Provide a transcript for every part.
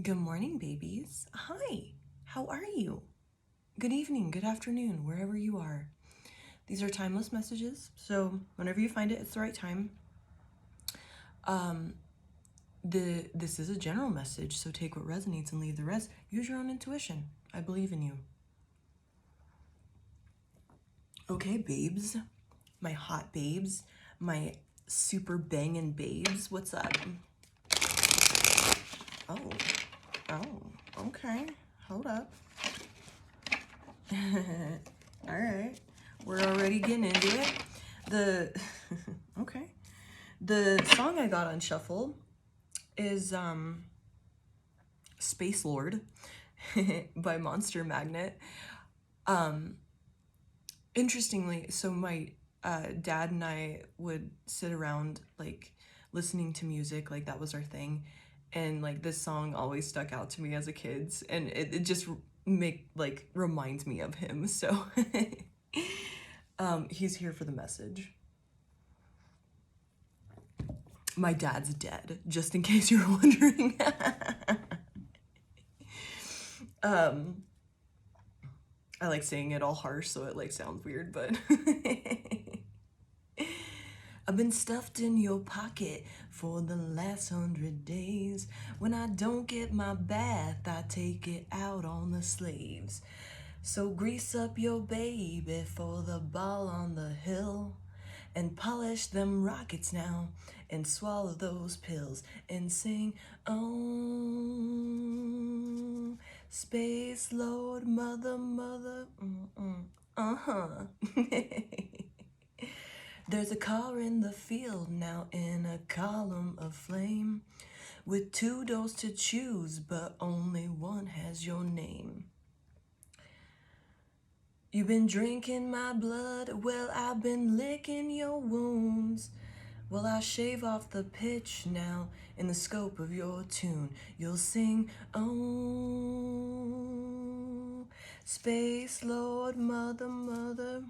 Good morning, babies. Hi, how are you? Good evening, good afternoon, wherever you are. These are timeless messages, so whenever you find it, it's the right time. This is a general message, so take what resonates and leave the rest. Use your own intuition. I believe in you. Okay, babes, my hot babes, my super bangin' babes, what's up? Oh, okay, hold up. All right, we're already getting into it. Okay, the song I got on shuffle is Space Lord by Monster Magnet. Interestingly, so my dad and I would sit around like listening to music, like that was our thing, and like this song always stuck out to me as a kid, and it just reminds me of him. So he's here for the message. My dad's dead, just in case you were wondering. I like saying it all harsh, so it like sounds weird, but I've been stuffed in your pocket for the last 100 days. When I don't get my bath, I take it out on the slaves. So grease up your baby for the ball on the hill, and polish them rockets now, and swallow those pills, and sing, oh, Space Lord, mother, mother, uh-huh. There's a car in the field now in a column of flame, with 2 doors to choose, but only one has your name. You've been drinking my blood, well, I've been licking your wounds. Well, I shave off the pitch now in the scope of your tune. You'll sing, oh, Space Lord, mother, mother.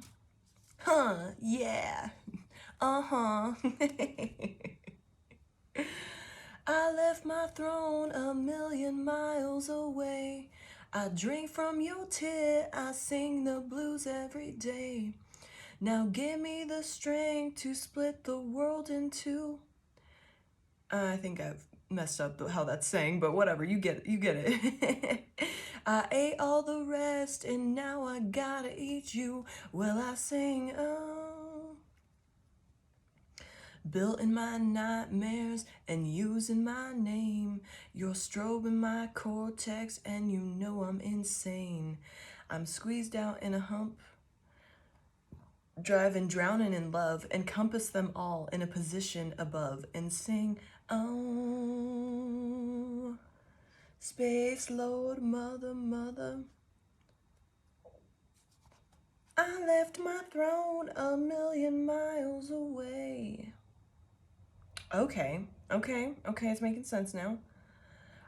Huh, yeah, uh-huh. I left my throne 1,000,000 miles away. I drink from your tear, I sing the blues every day. Now give me the strength to split the world in two. I think I've messed up how that's saying, but whatever, you get it. I ate all the rest and now I gotta eat you. Well, I sing, oh, built in my nightmares and using my name. You're strobing my cortex and you know I'm insane. I'm squeezed out in a hump, driving, drowning in love, encompass them all in a position above, and sing, oh, Space Lord, mother, mother. I left my throne 1,000,000 miles away. Okay, it's making sense now.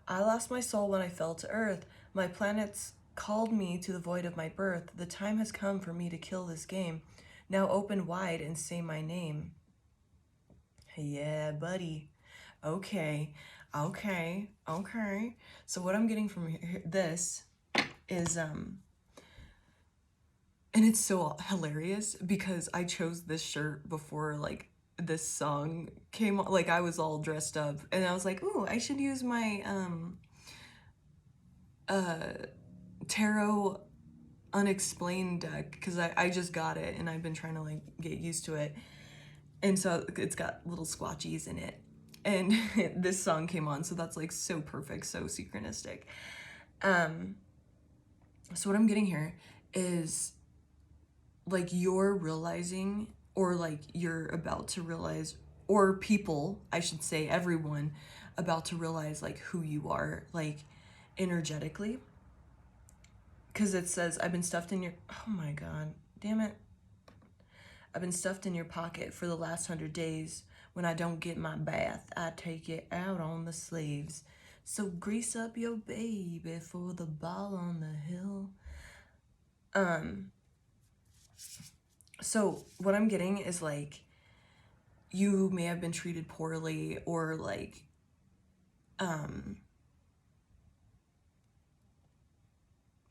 I lost my soul when I fell to earth. My planets called me to the void of my birth. The time has come for me to kill this game. Now open wide and say my name. Yeah, buddy. Okay. So what I'm getting from this is, and it's so hilarious because I chose this shirt before, like, this song came on. Like, I was all dressed up, and I was like, ooh, I should use my, tarot unexplained deck, because I just got it, and I've been trying to, like, get used to it. And so it's got little squatchies in it. And this song came on, so that's like so perfect, so synchronistic. So what I'm getting here is like you're realizing, or like you're about to realize, or people, I should say, everyone about to realize like who you are, like energetically. Because it says, I've been stuffed in your, oh my God, damn it. I've been stuffed in your pocket for the last 100 days. When I don't get my bath, I take it out on the slaves. So grease up your baby for the ball on the hill. So what I'm getting is like, you may have been treated poorly, or like,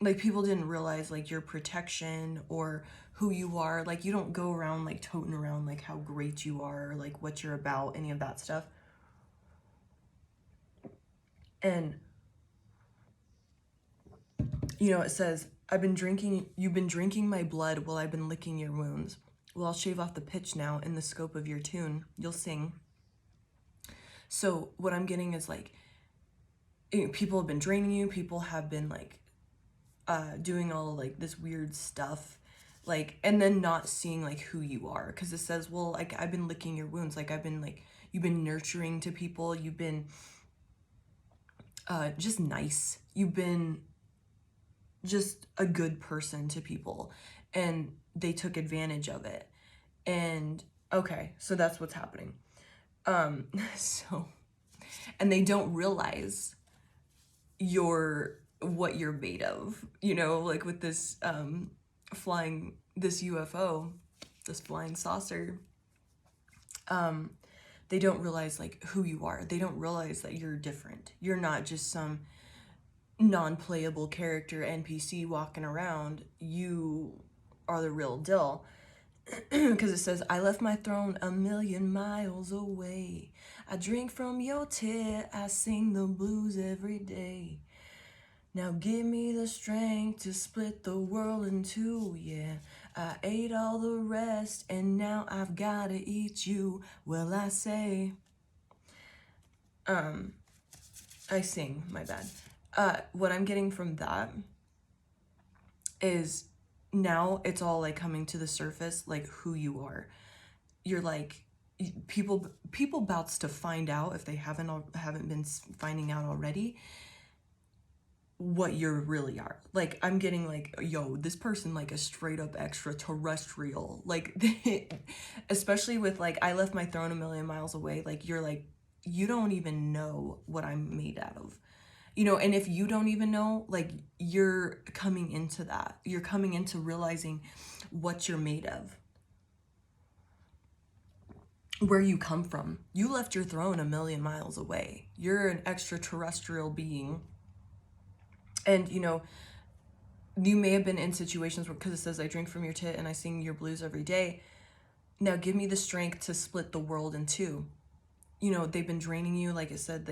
like people didn't realize like your protection or who you are. Like you don't go around like toting around like how great you are, or like what you're about, any of that stuff. And you know, it says, you've been drinking my blood while I've been licking your wounds. Well, I'll shave off the pitch now in the scope of your tune. You'll sing. So what I'm getting is like, people have been draining you. People have been like doing all like this weird stuff, like, and then not seeing like who you are. Because it says, well, like I've been licking your wounds. Like I've been like, you've been nurturing to people. You've been just nice. You've been just a good person to people, and they took advantage of it. And okay, so that's what's happening. So, and they don't realize what you're made of, you know, like with this this UFO, this flying saucer. They don't realize like who you are. They don't realize that you're different. You're not just some non-playable character NPC walking around. You are the real deal. Because it says, I left my throne 1,000,000 miles away. I drink from your tear. I sing the blues every day. Now give me the strength to split the world in two, yeah. I ate all the rest, and now I've gotta eat you. Well, I say, I sing, my bad. What I'm getting from that is now it's all like coming to the surface, like who you are. You're like, people bouts to find out, if they haven't been finding out already, what you really are. Like I'm getting like, yo, this person like a straight up extraterrestrial. Like especially with like, I left my throne 1,000,000 miles away. Like you're like, you don't even know what I'm made out of, you know. And if you don't even know, like you're coming into that, you're coming into realizing what you're made of, where you come from. You left your throne 1,000,000 miles away. You're an extraterrestrial being. And you know, you may have been in situations where, because it says, I drink from your tit and I sing your blues every day. Now give me the strength to split the world in two. You know, they've been draining you. Like it said,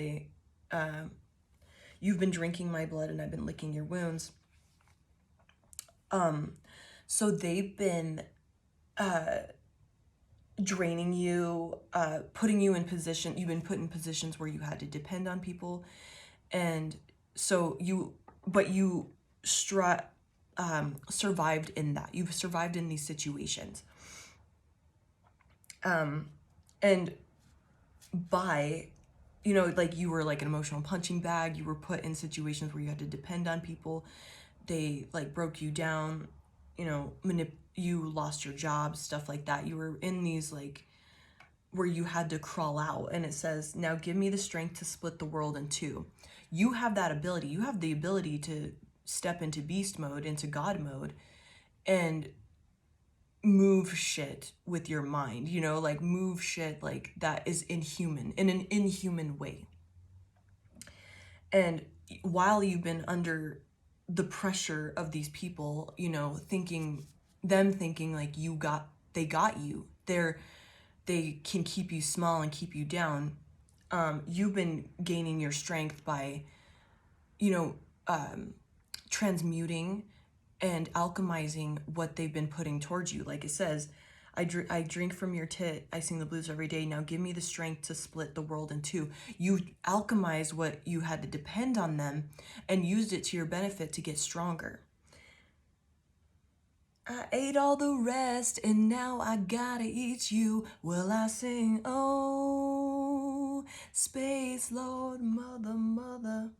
you've been drinking my blood and I've been licking your wounds. So they've been draining you, putting you in position. You've been put in positions where you had to depend on people. And so you survived in that. You've survived in these situations. And by, you know, like you were like an emotional punching bag. You were put in situations where you had to depend on people. They like broke you down, you know, you lost your job, stuff like that. You were in these like, where you had to crawl out. And it says, now give me the strength to split the world in two. You have that ability. You have the ability to step into beast mode, into God mode, and move shit with your mind, you know, like move shit like that is inhuman, in an inhuman way. And while you've been under the pressure of these people, you know, thinking like they got you, they can keep you small and keep you down. You've been gaining your strength by, you know, transmuting and alchemizing what they've been putting towards you. Like it says, I drink from your tit, I sing the blues every day. Now give me the strength to split the world in two. You alchemized what you had to depend on them and used it to your benefit to get stronger. I ate all the rest and now I gotta eat you. Well, I sing, oh, Space Lord, mother,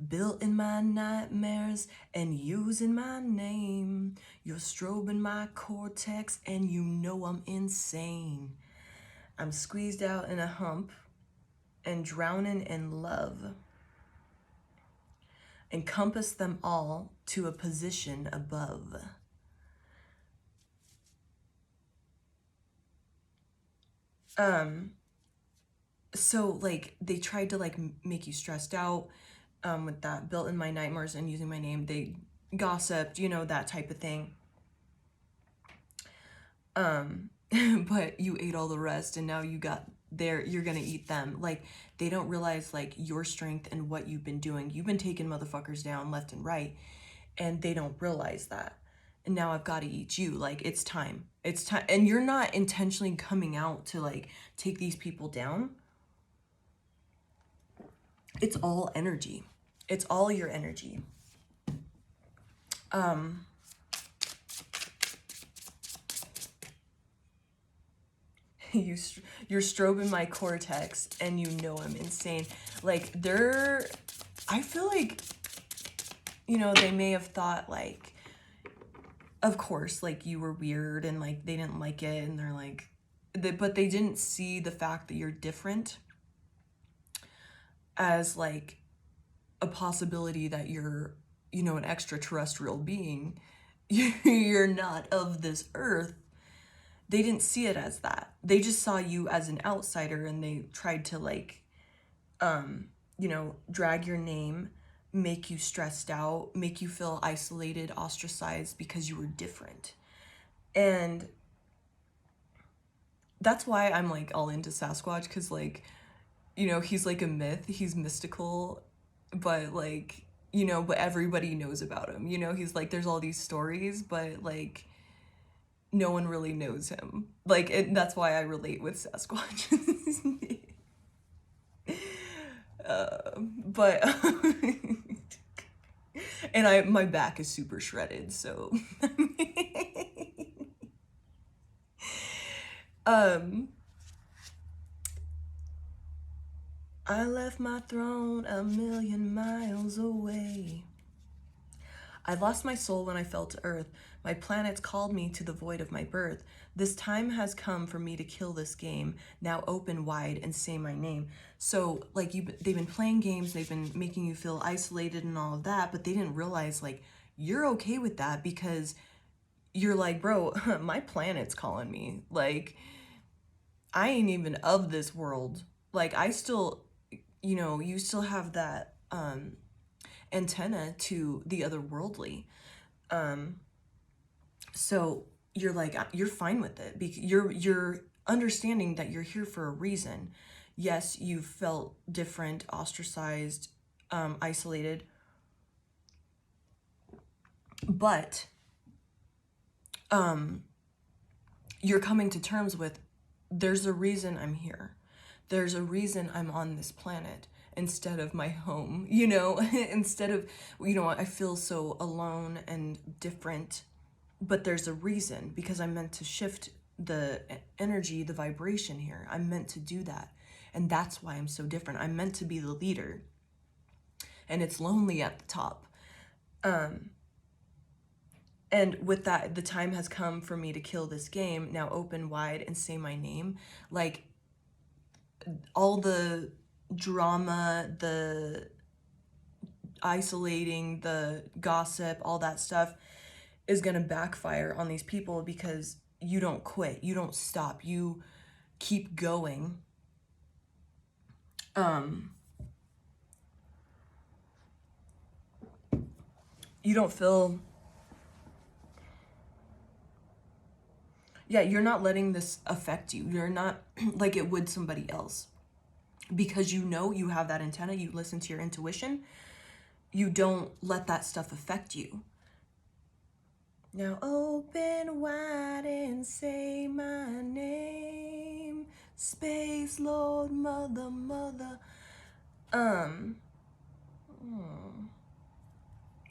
built in my nightmares and using my name. You're strobing my cortex and you know I'm insane. I'm squeezed out in a hump and drowning in love. Encompass them all to a position above. So like they tried to like make you stressed out. with that, built in my nightmares and using my name. They gossiped, you know, that type of thing. But you ate all the rest and now you got there, you're gonna eat them. Like, they don't realize like your strength and what you've been doing. You've been taking motherfuckers down left and right, and they don't realize that. And now I've got to eat you. Like, it's time. It's time. And you're not intentionally coming out to like take these people down. It's all energy. It's all your energy. You're strobing my cortex and you know I'm insane. Like, I feel like, you know, they may have thought like, of course, like you were weird and like they didn't like it and they're like, but they didn't see the fact that you're different as like a possibility that you're, you know, an extraterrestrial being. You're not of this earth. They didn't see it as that. They just saw you as an outsider, and they tried to like, you know, drag your name, make you stressed out, make you feel isolated, ostracized because you were different. And that's why I'm like all into Sasquatch, because like, you know, he's like a myth, he's mystical, but like, you know, but everybody knows about him. You know, he's like, there's all these stories, but like, no one really knows him. Like, that's why I relate with Sasquatch. But and my back is super shredded, so I left my throne 1,000,000 miles away. I lost my soul when I fell to earth. My planets called me to the void of my birth. This time has come for me to kill this game. Now open wide and say my name. So like they've been playing games, they've been making you feel isolated and all of that, but they didn't realize like you're okay with that because you're like, bro, my planet's calling me. Like, I ain't even of this world. Like, I still, you know, you still have that antenna to the otherworldly. So you're like, you're fine with it because you're understanding that you're here for a reason. Yes, you felt different, ostracized, isolated, but you're coming to terms with, there's a reason I'm here. There's a reason I'm on this planet instead of my home, you know, instead of, you know, I feel so alone and different, but there's a reason because I'm meant to shift the energy, the vibration here. I'm meant to do that. And that's why I'm so different. I'm meant to be the leader. And it's lonely at the top. And with that, the time has come for me to kill this game. Now open wide and say my name. Like, all the drama, the isolating, the gossip, all that stuff is going to backfire on these people because you don't quit. You don't stop. You keep going. You don't feel... Yeah, you're not letting this affect you. You're not like it would somebody else. Because you know you have that antenna, you listen to your intuition, you don't let that stuff affect you. Now open wide and say my name. Space Lord, mother.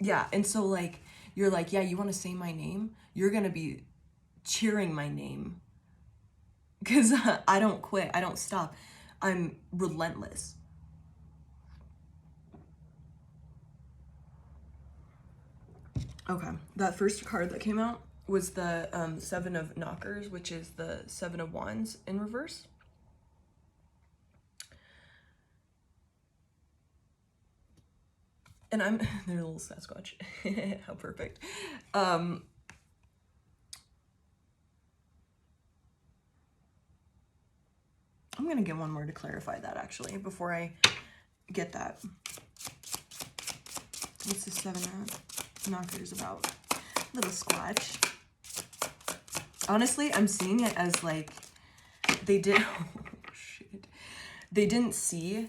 Yeah, and so like, you're like, yeah, you want to say my name? You're going to be cheering my name. Because I don't quit. I don't stop. I'm relentless. Okay, that first card that came out was the Seven of Knockers, which is the Seven of Wands in reverse. And I'm... They're a little Sasquatch. How perfect. I'm going to get one more to clarify that, actually, before I get that. What's the 7 knockers about? Little squatch. Honestly, I'm seeing it as like they did. Oh shit! They didn't see,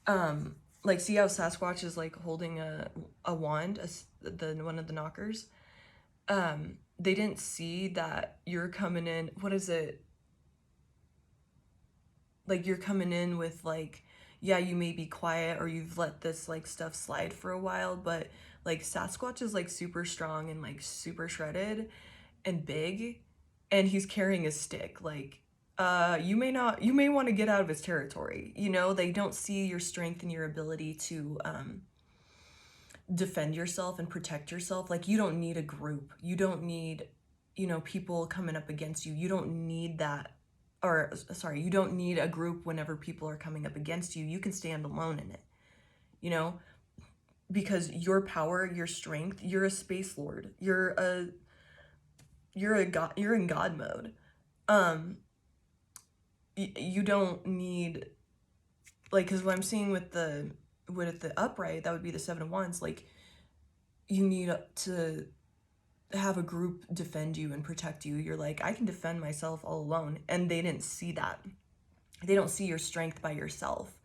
like see how Sasquatch is like holding a wand, the one of the knockers. They didn't see that you're coming in. What is it? Like you're coming in with like, yeah, you may be quiet or you've let this like stuff slide for a while, but like Sasquatch is like super strong and like super shredded and big, and he's carrying a stick. Like you may want to get out of his territory. You know, they don't see your strength and your ability to defend yourself and protect yourself. Like you don't need a group, you don't need, you know, people coming up against you. You don't need that, or sorry, you don't need a group whenever people are coming up against you. You can stand alone in it, you know, because your power, your strength, you're a space lord, you're a god, you're in god mode. You don't need, like, because what I'm seeing with the upright, that would be the 7 of Wands. Like you need to have a group defend you and protect you. You're like, I can defend myself all alone, and they didn't see that. They don't see your strength by yourself,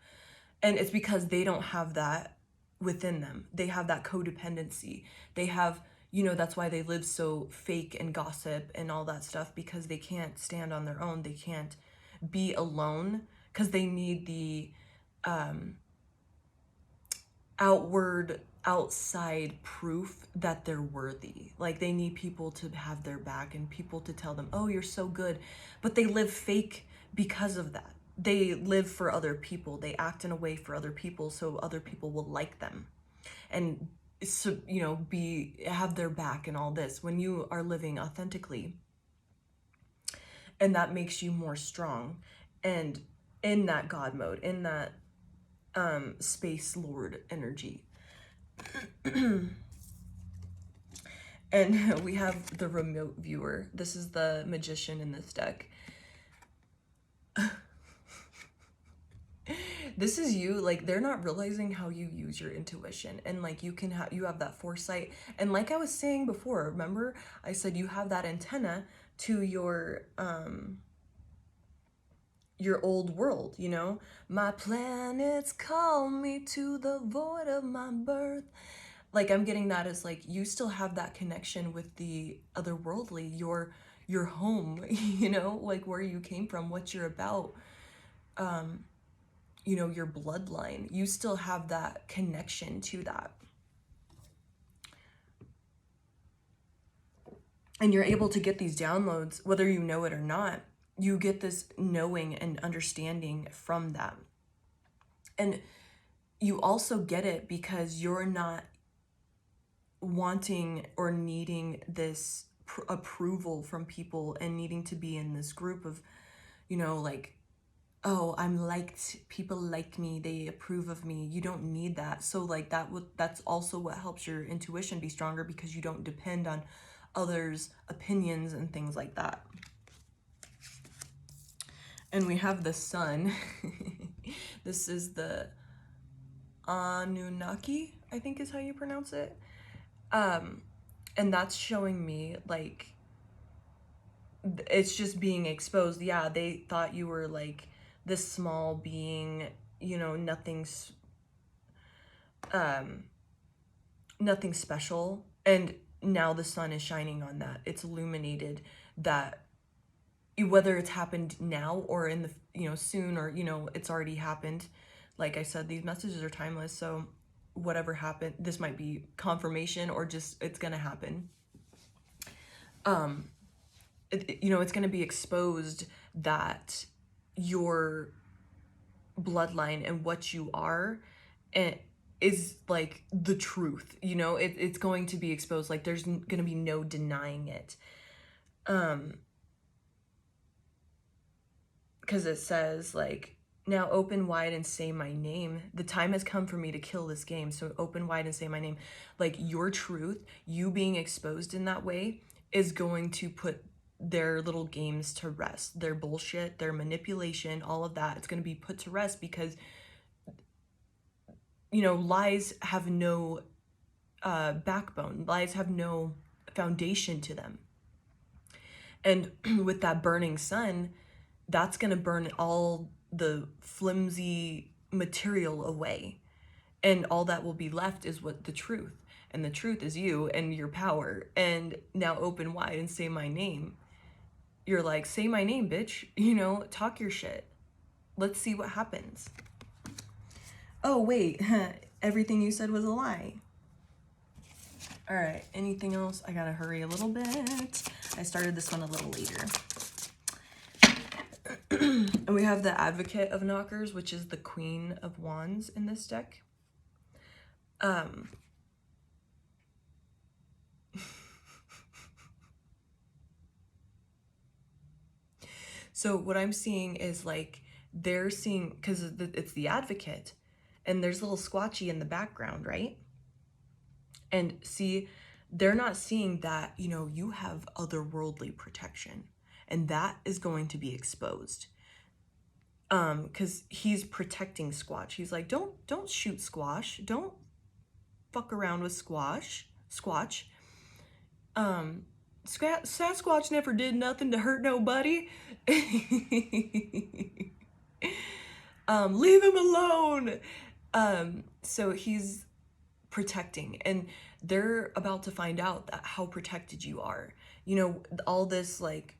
and it's because they don't have that within them. They have that codependency. They have, you know, that's why they live so fake and gossip and all that stuff, because they can't stand on their own. They can't be alone because they need the outside proof that they're worthy. Like they need people to have their back and people to tell them, oh, you're so good. But they live fake because of that. They live for other people. They act in a way for other people so other people will like them and, so, you know, have their back and all this, when you are living authentically. And that makes you more strong and in that God mode, in that space lord energy. And we have the remote viewer. This is the magician in this deck. This is you, like they're not realizing how you use your intuition, and like you have that foresight. And like I was saying before, remember I said you have that antenna to your old world, you know? My planets call me to the void of my birth. Like I'm getting that as like you still have that connection with the otherworldly, your home, you know, like where you came from, what you're about, you know, your bloodline. You still have that connection to that. And you're able to get these downloads, whether you know it or not. You get this knowing and understanding from that. And you also get it because you're not wanting or needing this approval from people and needing to be in this group of, you know, like, oh, I'm liked, people like me, they approve of me. You don't need that. So like that's also what helps your intuition be stronger, because you don't depend on others' opinions and things like that. And we have the sun. This is the Anunnaki, I think is how you pronounce it. And that's showing me like it's just being exposed. Yeah, they thought you were like this small being, you know, nothing special. And now the sun is shining on that. It's illuminated that, whether it's happened now or in the, you know, soon, or, you know, it's already happened. Like I said, these messages are timeless. So whatever happened, this might be confirmation or just it's gonna happen. You know, it's gonna be exposed that your bloodline and what you are is like the truth. You know, it's going to be exposed. Like there's gonna be no denying it. Because it says like, now open wide and say my name. The time has come for me to kill this game. So open wide and say my name. Like your truth, you being exposed in that way is going to put their little games to rest. Their bullshit, their manipulation, all of that. It's going to be put to rest because, you know, lies have no backbone. Lies have no foundation to them. And with that burning sun, that's going to burn all the flimsy material away. And all that will be left is what the truth. And the truth is you and your power. And now open wide and say my name. You're like, say my name, bitch. You know, talk your shit. Let's see what happens. Oh, wait. Everything you said was a lie. All right. Anything else? I gotta hurry a little bit. I started this one a little later. And we have the Advocate of Knockers, which is the Queen of Wands in this deck. So what I'm seeing is like they're seeing, because it's the Advocate, and there's a little squatchy in the background, right? And see, they're not seeing that, you know, you have otherworldly protection, and that is going to be exposed. Because he's protecting Squatch. He's like, don't shoot Squash. Don't fuck around with Squatch. Sasquatch never did nothing to hurt nobody. Leave him alone. So he's protecting, and they're about to find out that how protected you are. You know, all this like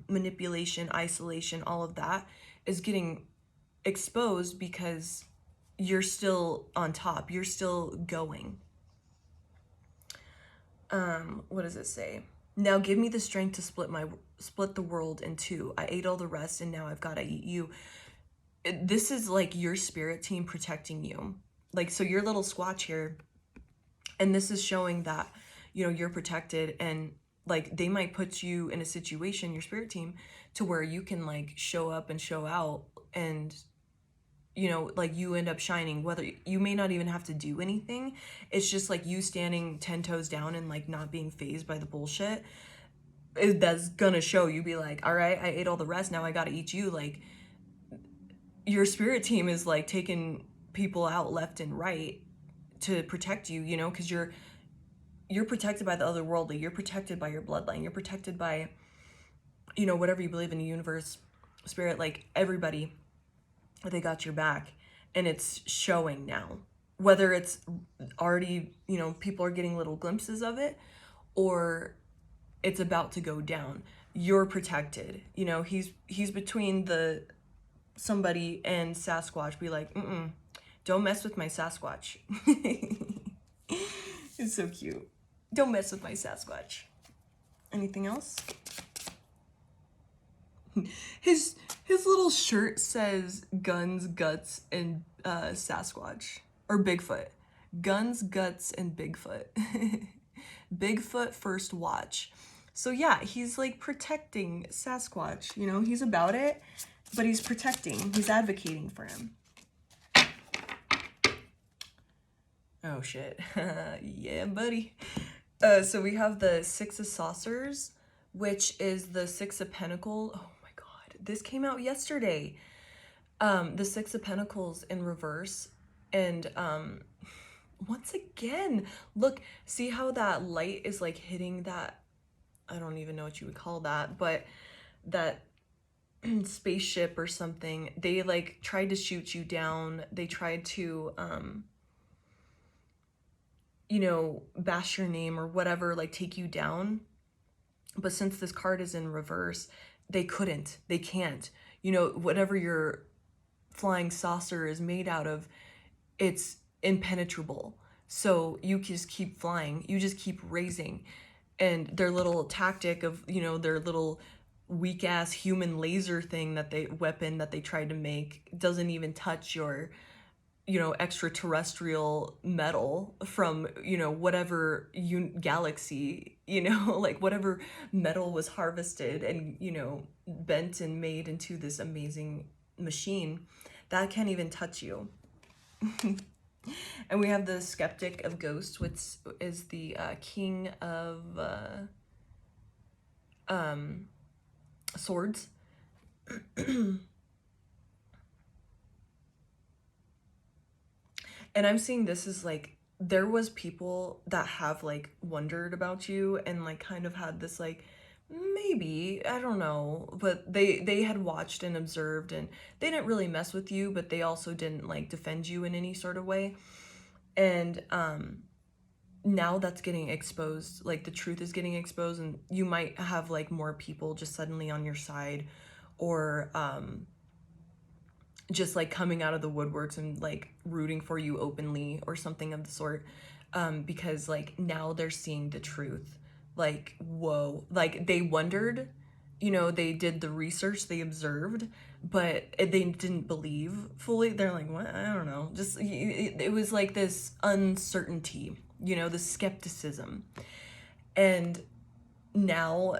manipulation, isolation, all of that is getting exposed because you're still on top. You're still going. What does it say? Now give me the strength to split the world in two. I ate all the rest and now I've got to eat you. This is like your spirit team protecting you. Like, so your little Squatch here, and this is showing that, you know, you're protected, and like they might put you in a situation, your spirit team, to where you can like show up and show out, and you know, like you end up shining, whether you may not even have to do anything. It's just like you standing 10 toes down and like not being fazed by the bullshit. That's gonna show you, be like, all right, I ate all the rest, now I gotta eat you. Like your spirit team is like taking people out left and right to protect you, you know, because you're protected by the otherworldly, you're protected by your bloodline, you're protected by, you know, whatever you believe in, the universe, spirit, like everybody, they got your back. And it's showing now, whether it's already, you know, people are getting little glimpses of it, or it's about to go down. You're protected. You know, he's between the somebody and Sasquatch. Be like, don't mess with my Sasquatch. It's so cute. Don't mess with my Sasquatch. Anything else? His little shirt says guns, guts, and Sasquatch. Or Bigfoot. Guns, guts, and Bigfoot. Bigfoot first watch. So yeah, he's like protecting Sasquatch. You know, he's about it, but he's protecting. He's advocating for him. Oh shit. Yeah, buddy. So we have the Six of Saucers, which is the Six of Pentacles. Oh my god, this came out yesterday. The Six of Pentacles in reverse. And once again, look, see how that light is like hitting that, I don't even know what you would call that, but that spaceship or something. They like tried to shoot you down. They tried to you know, bash your name or whatever, like take you down. But since this card is in reverse, they can't. You know, whatever your flying saucer is made out of, it's impenetrable. So you just keep flying, you just keep raising. And their little tactic of, you know, their little weak ass human laser thing weapon that they tried to make doesn't even touch your, you know, extraterrestrial metal from, you know, whatever galaxy, you know, like whatever metal was harvested and, you know, bent and made into this amazing machine, that can't even touch you. And we have the Skeptic of Ghosts, which is the King of Swords. And I'm seeing this as like there was people that have like wondered about you and like kind of had this like, maybe, I don't know, but they had watched and observed, and they didn't really mess with you, but they also didn't like defend you in any sort of way. And now that's getting exposed, like the truth is getting exposed, and you might have like more people just suddenly on your side, or just like coming out of the woodworks and like rooting for you openly or something of the sort, because like now they're seeing the truth. Like, whoa, like they wondered, they did the research, they observed, but they didn't believe fully. They're like, what? I don't know, just it was like this uncertainty, the skepticism. And now,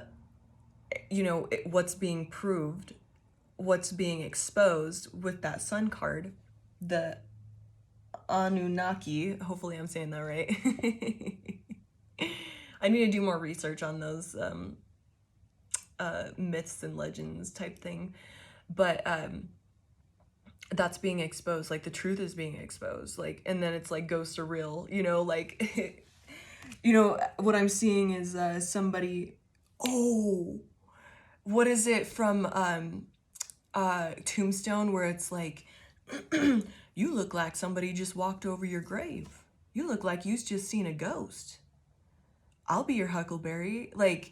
what's being proved, what's being exposed with that sun card, the Anunnaki. Hopefully I'm saying that right. I need to do more research on those myths and legends type thing. But that's being exposed. Like the truth is being exposed. Like, and then it's like ghosts are real, like, what I'm seeing is somebody, oh, what is it from Tombstone, where it's like, you look like somebody just walked over your grave. You look like you've just seen a ghost. I'll be your huckleberry. Like,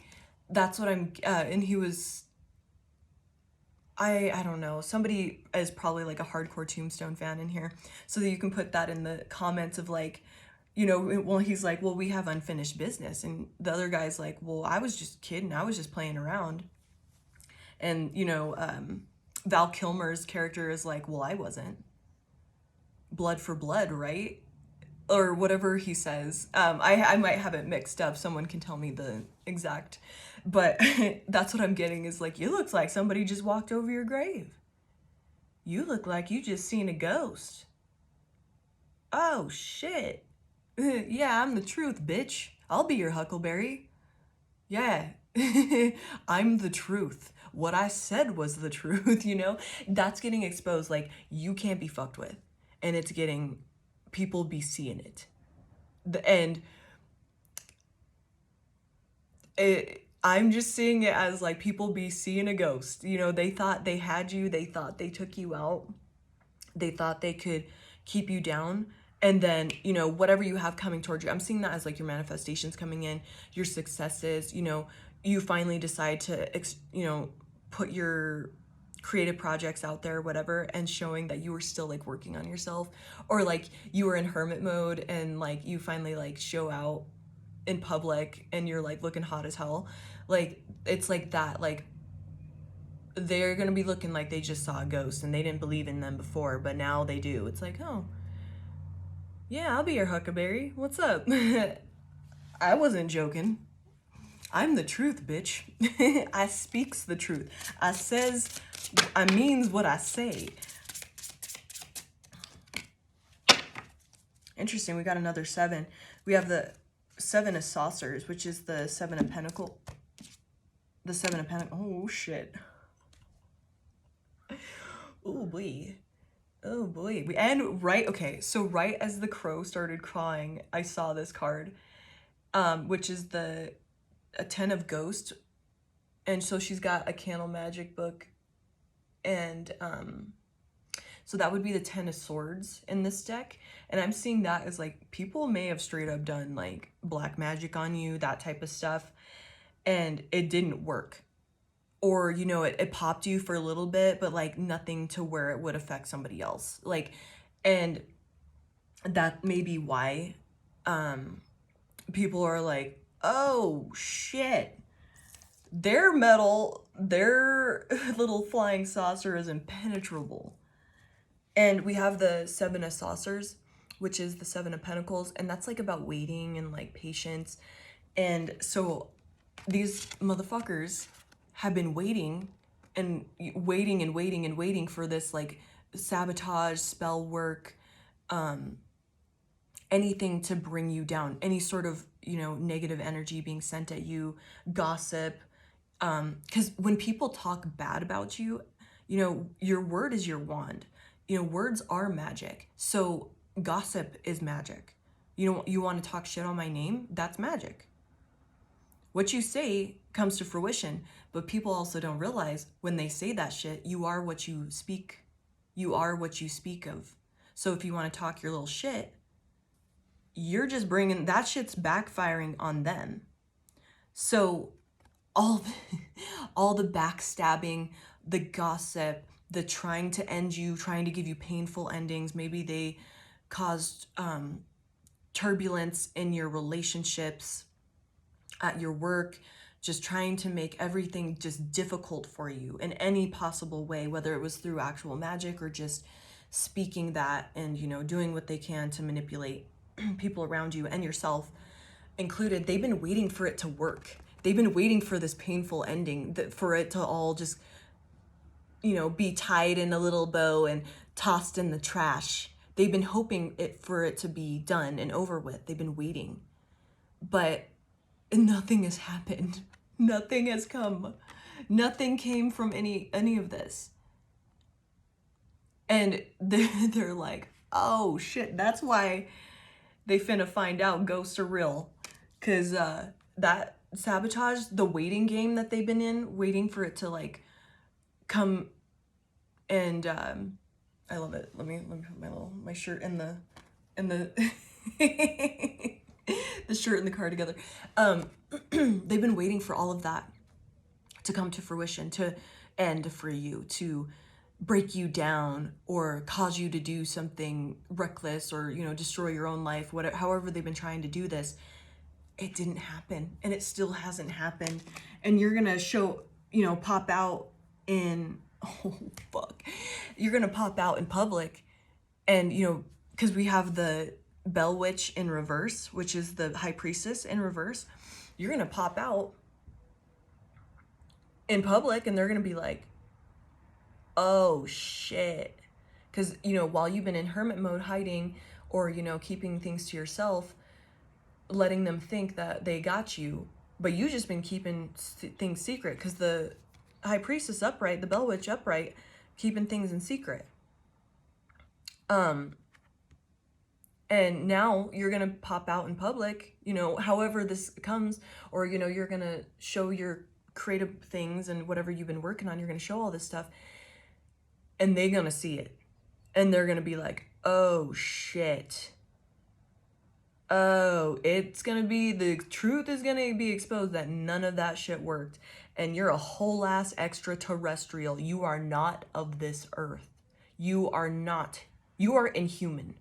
that's what I'm, and he was, I don't know, somebody is probably like a hardcore Tombstone fan in here, so that you can put that in the comments of like, well, he's like, well, we have unfinished business, and the other guy's like, well, I was just kidding, I was just playing around. And Val Kilmer's character is like, well, I wasn't. Blood for blood, right? Or whatever he says. I might have it mixed up. Someone can tell me the exact. But that's what I'm getting is like, you look like somebody just walked over your grave. You look like you just seen a ghost. Oh, shit. Yeah, I'm the truth, bitch. I'll be your huckleberry. Yeah. I'm the truth. What I said was the truth, That's getting exposed. Like, you can't be fucked with. And it's getting, people be seeing it. And I'm just seeing it as like people be seeing a ghost. They thought they had you. They thought they took you out. They thought they could keep you down. And then, whatever you have coming towards you, I'm seeing that as like your manifestations coming in, your successes, you finally decide to, put your creative projects out there, whatever, and showing that you were still like working on yourself, or like you were in hermit mode and like you finally like show out in public and you're like looking hot as hell. Like, it's like that, like they're gonna be looking like they just saw a ghost and they didn't believe in them before, but now they do. It's like, oh yeah, I'll be your huckleberry, what's up? I wasn't joking. I'm the truth, bitch. I speaks the truth. I means what I say. Interesting, we got another 7. We have the 7 of Saucers, which is the 7 of Pentacles. The 7 of Pentacles. Oh, shit. Oh, boy. Oh, boy. And okay, so right as the crow started crying, I saw this card, which is a 10 of Ghost. And so she's got a candle magic book. And so that would be the 10 of Swords in this deck. And I'm seeing that as like, people may have straight up done like black magic on you, that type of stuff, and it didn't work. Or, it popped you for a little bit, but like nothing to where it would affect somebody else. Like, and that may be why people are like, oh shit, their metal, their little flying saucer is impenetrable. And we have the 7 of Saucers, which is the 7 of Pentacles, and that's like about waiting and like patience. And so these motherfuckers have been waiting and waiting and waiting and waiting for this like sabotage, spell work, anything to bring you down, any sort of, negative energy being sent at you, gossip. Because when people talk bad about you, your word is your wand. Words are magic. So gossip is magic. You want to talk shit on my name? That's magic. What you say comes to fruition, but people also don't realize when they say that shit, you are what you speak. You are what you speak of. So if you want to talk your little shit, you're just bringing that shit's backfiring on them. So all all the backstabbing, the gossip, the trying to end you, trying to give you painful endings, maybe they caused turbulence in your relationships, at your work, just trying to make everything just difficult for you in any possible way, whether it was through actual magic or just speaking that and, doing what they can to manipulate people around you and yourself included. They've been waiting for it to work. They've been waiting for this painful ending, for it to all just, be tied in a little bow and tossed in the trash. They've been hoping for it to be done and over with. They've been waiting. But nothing has happened. Nothing has come. Nothing came from any of this. And they're like, oh shit, that's why they finna find out ghosts are real. Because that sabotage, the waiting game that they've been in, waiting for it to like come. And I love it. Let me put my shirt in the the shirt and the car together. They've been waiting for all of that to come to fruition, to end for you, to break you down or cause you to do something reckless or, destroy your own life, whatever, however they've been trying to do this. It didn't happen, and it still hasn't happened. And you're gonna pop out in, oh fuck, you're gonna pop out in public, and because we have the Bell Witch in reverse, which is the High Priestess in reverse. You're gonna pop out in public and they're gonna be like, oh shit. Because while you've been in hermit mode, hiding, or keeping things to yourself, letting them think that they got you, but you just been keeping things secret, because the High Priestess upright, the Bell Witch upright, keeping things in secret. And now you're going to pop out in public, however this comes, or, you're going to show your creative things and whatever you've been working on, you're going to show all this stuff, and they're going to see it. And they're going to be like, oh shit. Oh, the truth is going to be exposed that none of that shit worked. And you're a whole ass extraterrestrial. You are not of this earth. You are inhuman.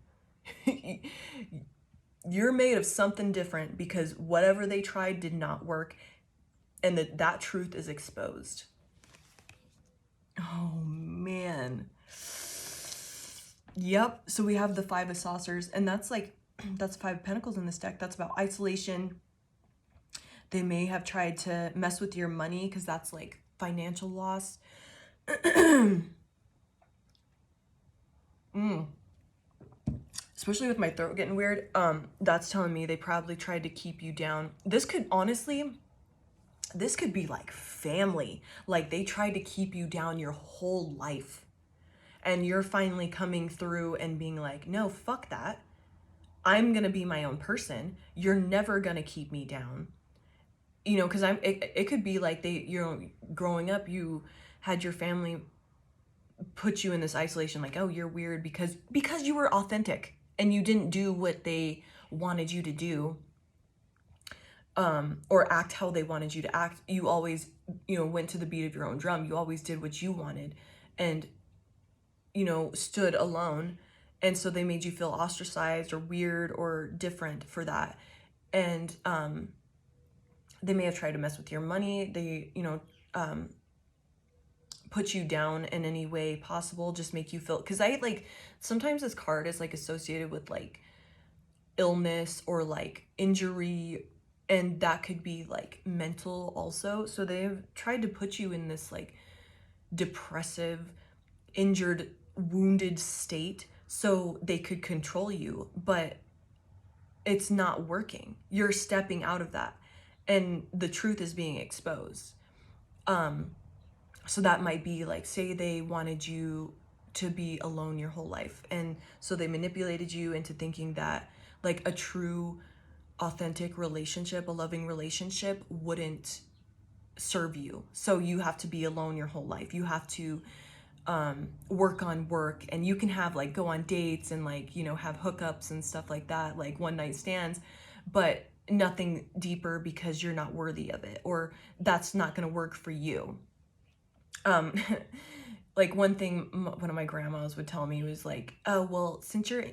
You're made of something different, because whatever they tried did not work, and that truth is exposed. Oh man. Yep. So we have the Five of Saucers, and that's 5 of Pentacles in this deck. That's about isolation. They may have tried to mess with your money, because that's like financial loss. Especially with my throat getting weird, that's telling me they probably tried to keep you down. This could be like family. Like they tried to keep you down your whole life. And you're finally coming through and being like, no, fuck that. I'm going to be my own person. You're never going to keep me down. Because it could be like growing up, you had your family put you in this isolation, like, oh, you're weird because you were authentic. And you didn't do what they wanted you to do, or act how they wanted you to act. You always, went to the beat of your own drum. You always did what you wanted and, stood alone. And so they made you feel ostracized or weird or different for that. And they may have tried to mess with your money. They, put you down in any way possible, just make you feel, because sometimes this card is associated with illness or injury, and that could be mental also. So they've tried to put you in this depressive, injured, wounded state so they could control you, but it's not working. You're stepping out of that, and the truth is being exposed. So that might be say they wanted you to be alone your whole life, and so they manipulated you into thinking that Like a true, authentic relationship, a loving relationship wouldn't serve you. So you have to be alone your whole life. You have to work on work, and you can have like go on dates and like, you know, have hookups and stuff like that, like one night stands, but nothing deeper because you're not worthy of it, or that's not going to work for you. Um, like one thing one of my grandmas would tell me was like, oh, well, since you're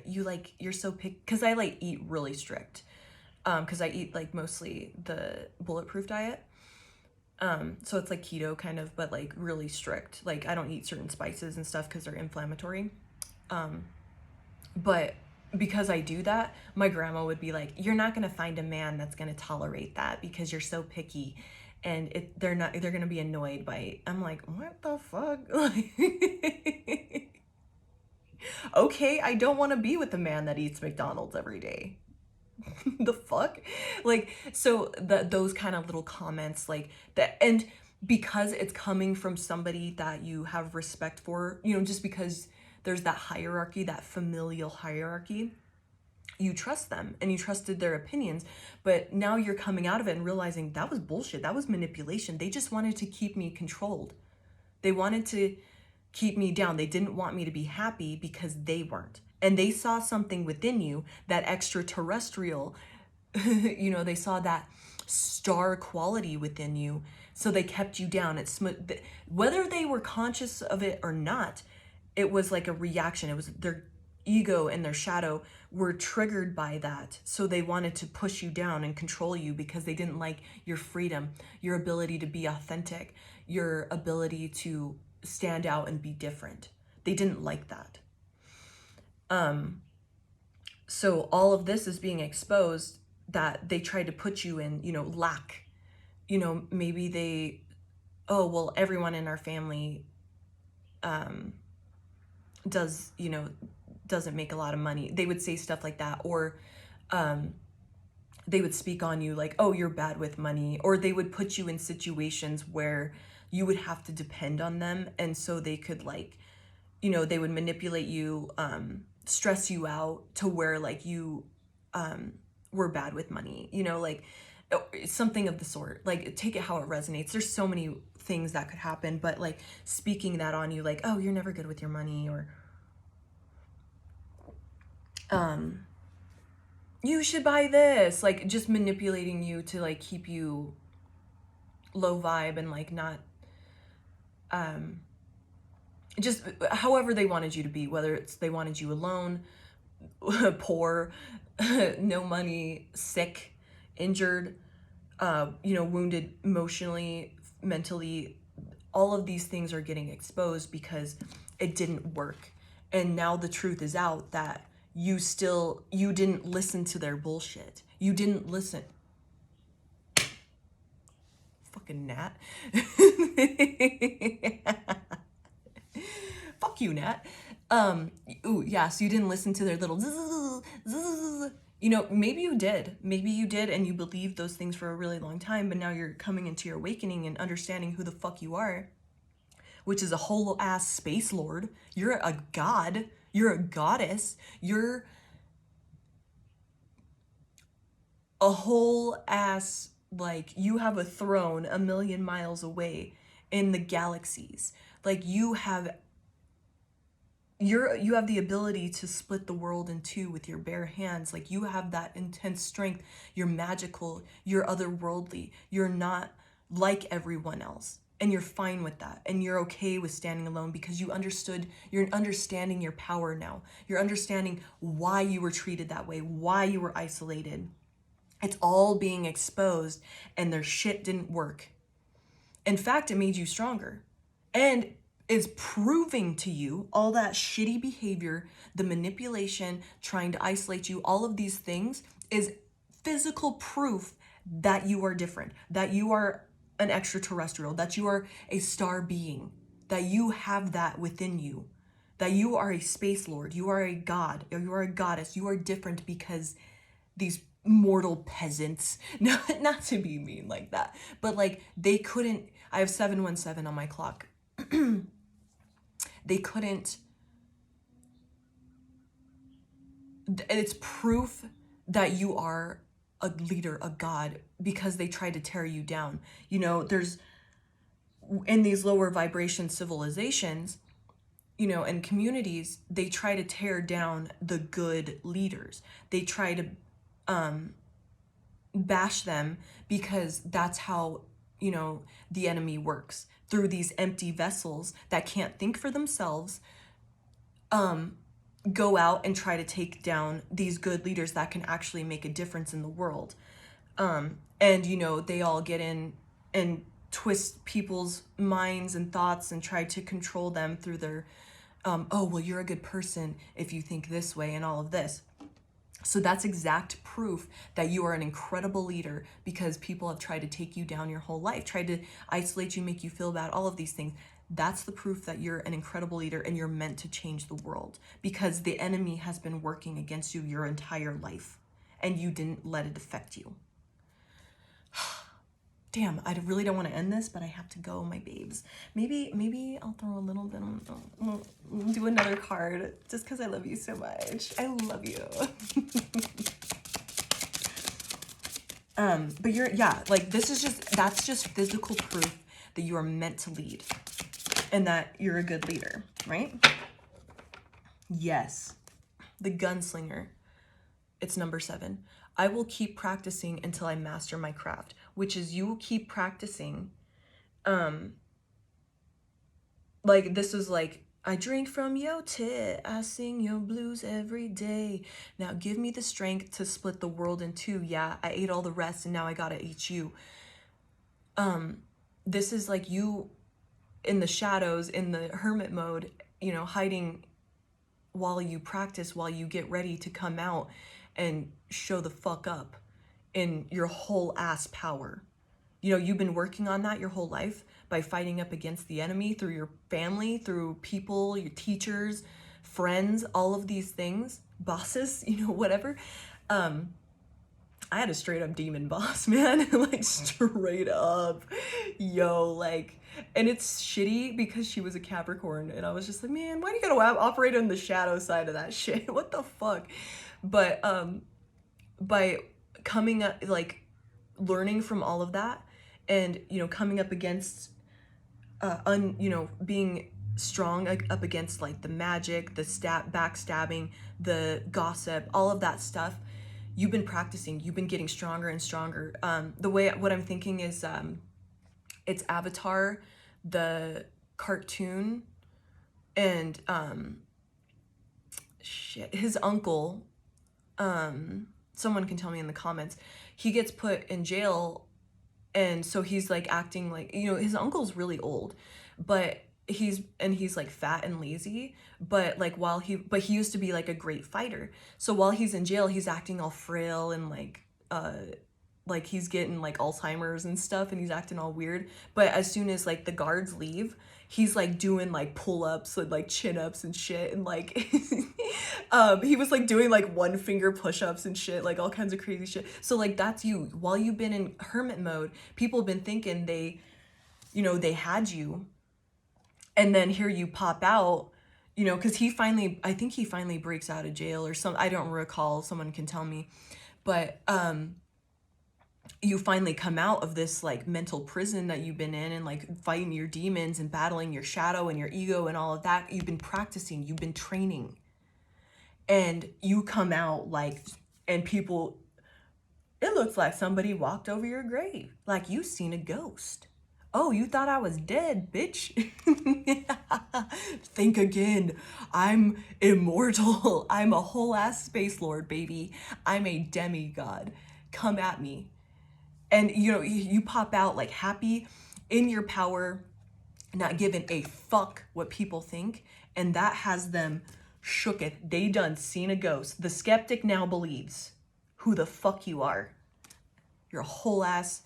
so because I like eat really strict, because I eat like mostly the bulletproof diet. So it's like keto kind of, but like really strict. Like I don't eat certain spices and stuff because they're inflammatory. But because I do that, my grandma would be like, you're not going to find a man that's going to tolerate that because you're so picky. And they're going to be annoyed by it. I'm like, what the fuck? Like, okay, I don't want to be with a man that eats McDonald's every day. The fuck? Like, so those kind of little comments like that, and because it's coming from somebody that you have respect for, you know, just because there's that hierarchy, that familial hierarchy, you trust them and you trusted their opinions. But now you're coming out of it and realizing that was bullshit, that was manipulation. They just wanted to keep me controlled. They wanted to keep me down. They didn't want me to be happy because they weren't. And they saw something within you, that extraterrestrial, you know, they saw that star quality within you. So they kept you down. It's whether they were conscious of it or not, it was like a reaction. It was their ego and their shadow were triggered by that. So they wanted to push you down and control you because they didn't like your freedom, your ability to be authentic, your ability to stand out and be different. They didn't like that. So all of this is being exposed, that they tried to put you in, you know, lack. You know, maybe oh, well, everyone in our family does, you know, doesn't make a lot of money. They would say stuff like that. Or they would speak on you like, oh, you're bad with money. Or they would put you in situations where you would have to depend on them. And so they could like, you know, they would manipulate you, stress you out to where like you were bad with money, you know, like something of the sort. Like take it how it resonates. There's so many things that could happen, but like speaking that on you, like, oh, you're never good with your money, or you should buy this, like just manipulating you to like keep you low vibe and like not just however they wanted you to be, whether it's they wanted you alone, poor, no money, sick, injured, you know, wounded emotionally, mentally. All of these things are getting exposed because it didn't work. And now the truth is out that you didn't listen to their bullshit. You didn't listen. Fucking Nat. Fuck you, Nat. Ooh, yeah, so you didn't listen to their little you know, maybe you did. Maybe you did and you believed those things for a really long time, but now you're coming into your awakening and understanding who the fuck you are, which is a whole ass space lord. You're a god. You're a goddess. You're a whole ass, like, you have a throne a million miles away in the galaxies. Like, you have the ability to split the world in two with your bare hands. Like, you have that intense strength. You're magical. You're otherworldly. You're not like everyone else. And you're fine with that. And you're okay with standing alone because you're understanding your power now. You're understanding why you were treated that way, why you were isolated. It's all being exposed, and their shit didn't work. In fact, it made you stronger. And is proving to you all that shitty behavior, the manipulation, trying to isolate you, all of these things is physical proof that you are different, that you are an extraterrestrial, that you are a star being, that you have that within you, that you are a space lord, you are a god, or you are a goddess. You are different because these mortal peasants, not to be mean like that, but like they couldn't, I have 717 on my clock. They couldn't, it's proof that you are a leader, a god, because they try to tear you down. You know, there's, in these lower vibration civilizations, you know, and communities, they try to tear down the good leaders. They try to bash them, because that's how, you know, the enemy works, through these empty vessels that can't think for themselves. Go out and try to take down these good leaders that can actually make a difference in the world. And, you know, they all get in and twist people's minds and thoughts and try to control them through their, oh, well, you're a good person if you think this way and all of this. So that's exact proof that you are an incredible leader, because people have tried to take you down your whole life, tried to isolate you, make you feel bad, all of these things. That's the proof that you're an incredible leader and you're meant to change the world, because the enemy has been working against you your entire life and you didn't let it affect you. Damn, I really don't want to end this, but I have to go, my babes. Maybe I'll throw a little bit on, do another card, just because I love you so much. I love you. But like, that's just physical proof that you are meant to lead and that you're a good leader, right? Yes. The gunslinger. It's number 7. I will keep practicing until I master my craft, which is, you will keep practicing. Like, this is like, I drink from your tit, I sing your blues every day. Now give me the strength to split the world in two. Yeah, I ate all the rest and now I gotta eat you. This is like you in the shadows, in the hermit mode, you know, hiding while you practice, while you get ready to come out and show the fuck up in your whole ass power. You know, you've been working on that your whole life by fighting up against the enemy through your family, through people, your teachers, friends, all of these things, bosses, you know, whatever. I had a straight up demon boss, man. Like, straight up. Yo, like, and it's shitty because she was a Capricorn and I was just like, man, why do you gotta operate on the shadow side of that shit? What the fuck? But by coming up, like, learning from all of that, and, you know, coming up against you know, being strong up against, like, the magic, the backstabbing, the gossip, all of that stuff, you've been practicing, you've been getting stronger and stronger. What I'm thinking is, it's Avatar, the cartoon, and his uncle, someone can tell me in the comments, he gets put in jail, and so he's like acting like, you know, his uncle's really old, but he's like fat and lazy, but like he used to be like a great fighter. So while he's in jail, he's acting all frail and like he's getting like Alzheimer's and stuff, and he's acting all weird. But as soon as like the guards leave, he's like doing like pull-ups and like chin-ups and shit, and like he was like doing like 1-finger push-ups and shit, like all kinds of crazy shit. So like, that's you. While you've been in hermit mode, people have been thinking they had you, and then here you pop out, you know, because I think he finally breaks out of jail or something. I don't recall, someone can tell me. But you finally come out of this like mental prison that you've been in, and like fighting your demons and battling your shadow and your ego and all of that. You've been practicing, you've been training, and you come out like, and people, it looks like somebody walked over your grave, like you seen a ghost. Oh, you thought I was dead, bitch? Think again. I'm immortal. I'm a whole ass space lord, baby. I'm a demigod. Come at me. And, you know, you pop out like happy, in your power, not giving a fuck what people think. And that has them shooketh. They done seen a ghost. The skeptic now believes who the fuck you are. You're a whole ass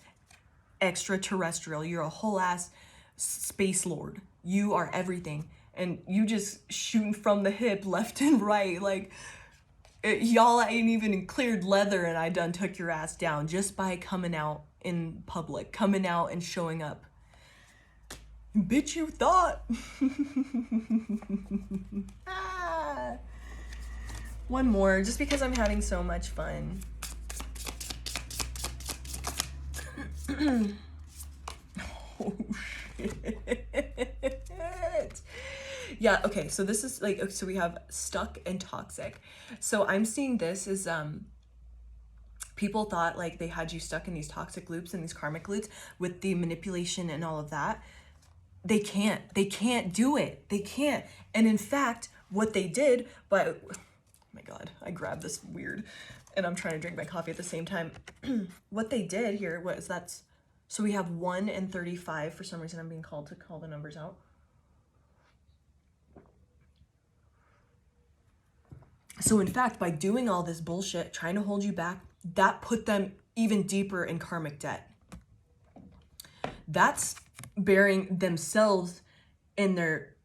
extraterrestrial. You're a whole ass space lord. You are everything. And you just shooting from the hip, left and right. Like, y'all ain't even cleared leather and I done took your ass down just by coming out in public, coming out and showing up. Bitch, you thought. One more, just because I'm having so much fun. Oh, shit. Yeah, okay, so this is like, so we have stuck and toxic. So I'm seeing this as, people thought like they had you stuck in these toxic loops and these karmic loops with the manipulation and all of that. They can't do it. They can't. And in fact, what they did, but oh my God, I grabbed this weird and I'm trying to drink my coffee at the same time. What they did here was that's, so we have 1 and 35. For some reason, I'm being called to call the numbers out. So in fact, by doing all this bullshit, trying to hold you back, that put them even deeper in karmic debt. That's burying themselves in their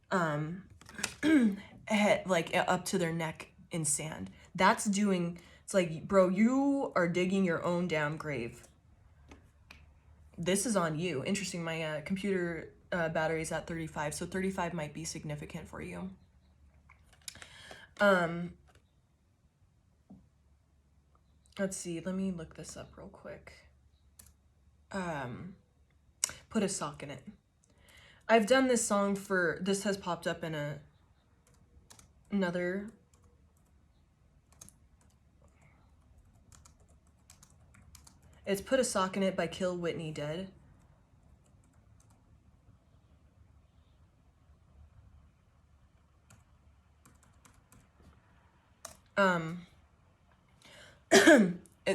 head, like up to their neck in sand. That's doing, it's like, bro, you are digging your own damn grave. This is on you. Interesting, my computer battery is at 35, so 35 might be significant for you. Let's see, let me look this up real quick. Put a sock in it. I've done this song for, this has popped up in another. It's Put a Sock in It by Kill Whitney Dead.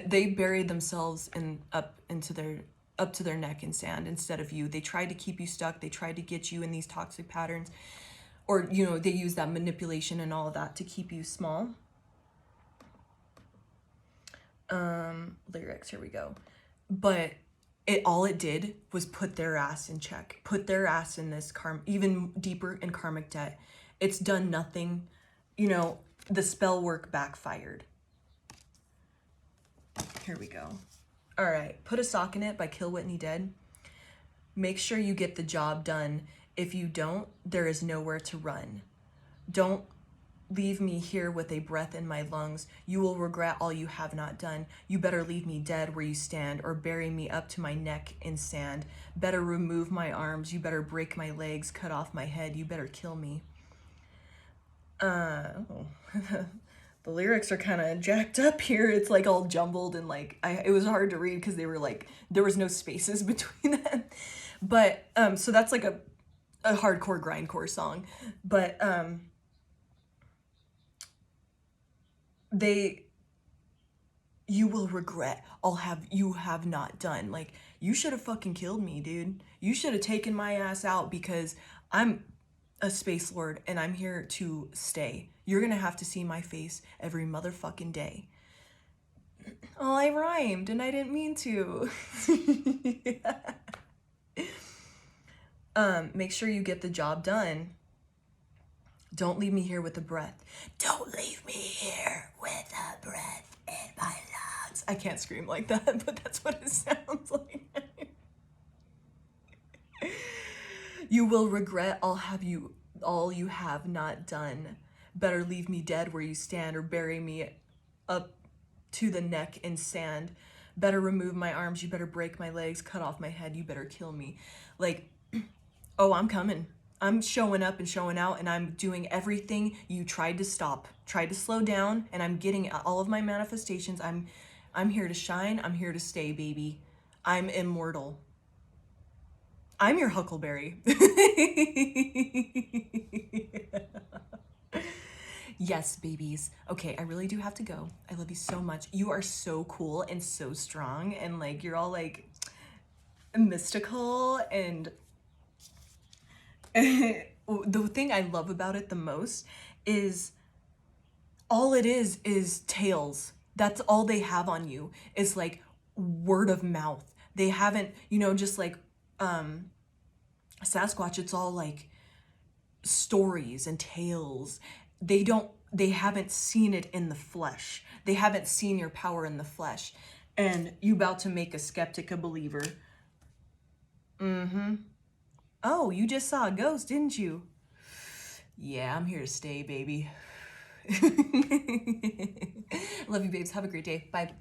They buried themselves up to their neck in sand instead of you. They tried to keep you stuck. They tried to get you in these toxic patterns, or they use that manipulation and all of that to keep you small. Lyrics, here we go. But all it did was put their ass in check, put their ass in this even deeper in karmic debt. It's done nothing. The spell work backfired. Here we go. All right, Put a Sock in It by Kill Whitney Dead. Make sure you get the job done. If you don't, there is nowhere to run. Don't leave me here with a breath in my lungs. You will regret all you have not done. You better leave me dead where you stand, or bury me up to my neck in sand. Better remove my arms. You better break my legs, cut off my head. You better kill me. The lyrics are kind of jacked up here. It's like all jumbled and like it was hard to read because they were like there was no spaces between them. But so that's like a hardcore grindcore song. But you will regret all you have not done. Like, you should have fucking killed me, dude. You should have taken my ass out because I'm a space lord and I'm here to stay. You're gonna have to see my face every motherfucking day. Oh, I rhymed and I didn't mean to. Make sure you get the job done. Don't leave me here with a breath. Don't leave me here with a breath in my lungs. I can't scream like that, but that's what it sounds like. You will regret all you have not done. Better leave me dead where you stand, or bury me up to the neck in sand. Better remove my arms. You better break my legs, cut off my head. You better kill me. Like, oh, I'm coming. I'm showing up and showing out, and I'm doing everything you tried to stop, tried to slow down, and I'm getting all of my manifestations. I'm here to shine. I'm here to stay, baby. I'm immortal. I'm your Huckleberry. Yes, babies. Okay, I really do have to go. I love you so much. You are so cool and so strong, and like you're all like mystical, and the thing I love about it the most is all it is tales. That's all they have on you is like word of mouth. They haven't, just like Sasquatch, it's all like stories and tales. They haven't seen it in the flesh. They haven't seen your power in the flesh. And you about to make a skeptic a believer. Oh, you just saw a ghost, didn't you? Yeah, I'm here to stay, baby. Love you, babes. Have a great day. Bye.